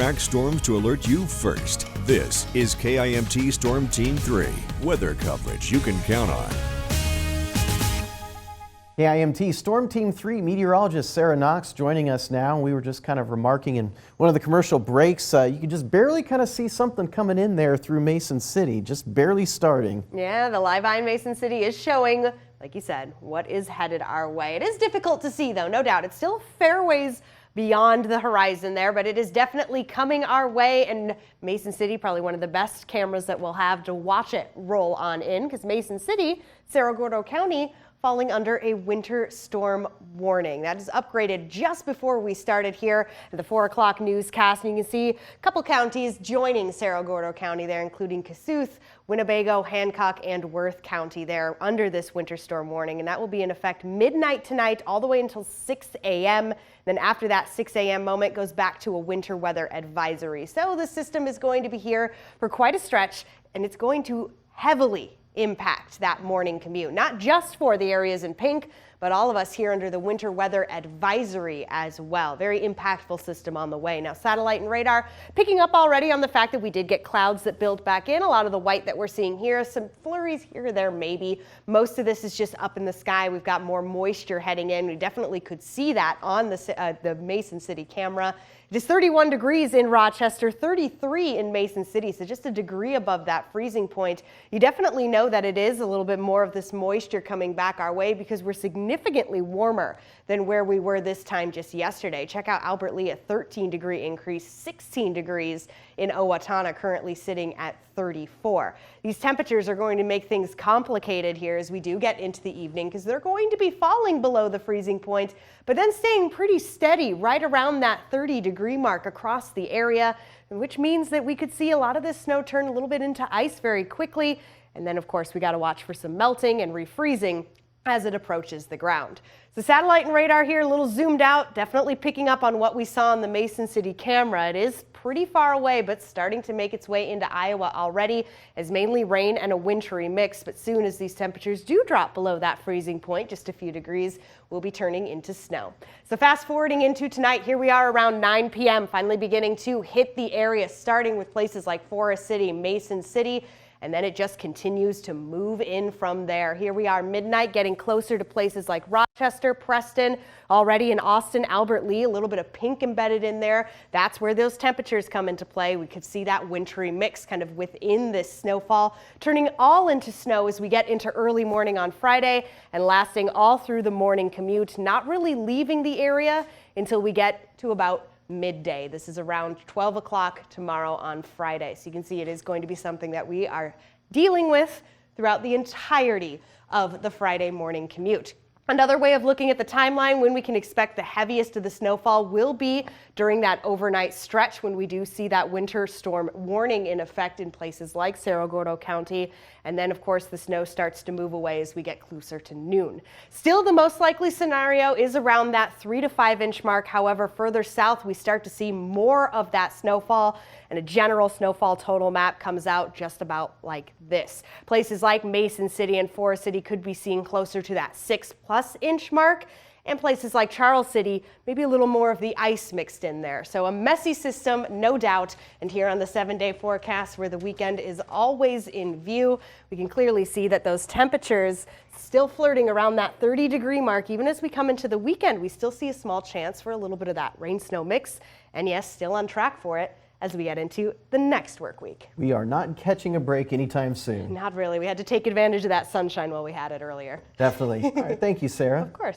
Track storms to alert you first. This is KIMT Storm Team 3. Weather coverage you can count on. KIMT Storm Team 3 meteorologist Sara Knox joining us now. We were just kind of remarking in one of the commercial breaks, you can just barely kind of see something coming in there through Mason City, just barely starting. Yeah, the live eye in Mason City is showing, like you said, what is headed our way. It is difficult to see though, no doubt. It's still fair ways beyond the horizon there, but it is definitely coming our way, and Mason City, probably one of the best cameras that we'll have to watch it roll on in, because Mason City, Cerro Gordo County, falling under a winter storm warning. That is upgraded just before we started here at the 4 o'clock newscast. And you can see a couple counties joining Cerro Gordo County there, including Kossuth, Winnebago, Hancock, and Worth County there under this winter storm warning. And that will be in effect midnight tonight all the way until 6 a.m. Then after that 6 a.m. moment goes back to a winter weather advisory. So the system is going to be here for quite a stretch, and it's going to heavily impact that morning commute, not just for the areas in pink, but all of us here under the winter weather advisory as well. Very impactful system on the way. Now, satellite and radar picking up already on the fact that we did get clouds that build back in. A lot of the white that we're seeing here, some flurries here or there maybe. Most of this is just up in the sky. We've got more moisture heading in. We definitely could see that on the Mason City camera. It is 31 degrees in Rochester, 33 in Mason City, so just a degree above that freezing point. You definitely know that it is a little bit more of this moisture coming back our way because we're significantly warmer than where we were this time just yesterday. Check out Albert Lee, a 13-degree increase, 16 degrees in Owatonna, currently sitting at 34. These temperatures are going to make things complicated here as we do get into the evening because they're going to be falling below the freezing point, but then staying pretty steady right around that 30-degree mark across the area, which means that we could see a lot of this snow turn a little bit into ice very quickly. And then, of course, we got to watch for some melting and refreezing as it approaches the ground. So satellite and radar here, a little zoomed out, definitely picking up on what we saw on the Mason City camera. It is pretty far away, but starting to make its way into Iowa already as mainly rain and a wintry mix. But soon as these temperatures do drop below that freezing point, just a few degrees, we'll be turning into snow. So fast forwarding into tonight, here we are around 9 p.m., finally beginning to hit the area, starting with places like Forest City, Mason City, and then it just continues to move in from there. Here we are midnight, getting closer to places like Rochester, Preston, already in Austin, Albert Lee, a little bit of pink embedded in there. That's where those temperatures come into play. We could see that wintry mix kind of within this snowfall, turning all into snow as we get into early morning on Friday and lasting all through the morning commute, not really leaving the area until we get to about midday. This is around 12 o'clock tomorrow on Friday. So you can see it is going to be something that we are dealing with throughout the entirety of the Friday morning commute. Another way of looking at the timeline when we can expect the heaviest of the snowfall will be during that overnight stretch when we do see that winter storm warning in effect in places like Cerro Gordo County. And then, of course, the snow starts to move away as we get closer to noon. Still, the most likely scenario is around that 3 to 5 inch mark. However, further south, we start to see more of that snowfall, and a general snowfall total map comes out just about like this. Places like Mason City and Forest City could be seen closer to that 6+ inch mark. And places like Charles City, maybe a little more of the ice mixed in there. So a messy system, no doubt. And here on the 7-day forecast, where the weekend is always in view, we can clearly see that those temperatures still flirting around that 30-degree mark. Even as we come into the weekend, we still see a small chance for a little bit of that rain-snow mix. And yes, still on track for it as we get into the next work week. We are not catching a break anytime soon. Not really. We had to take advantage of that sunshine while we had it earlier. Definitely. All right, thank you, Sara. Of course.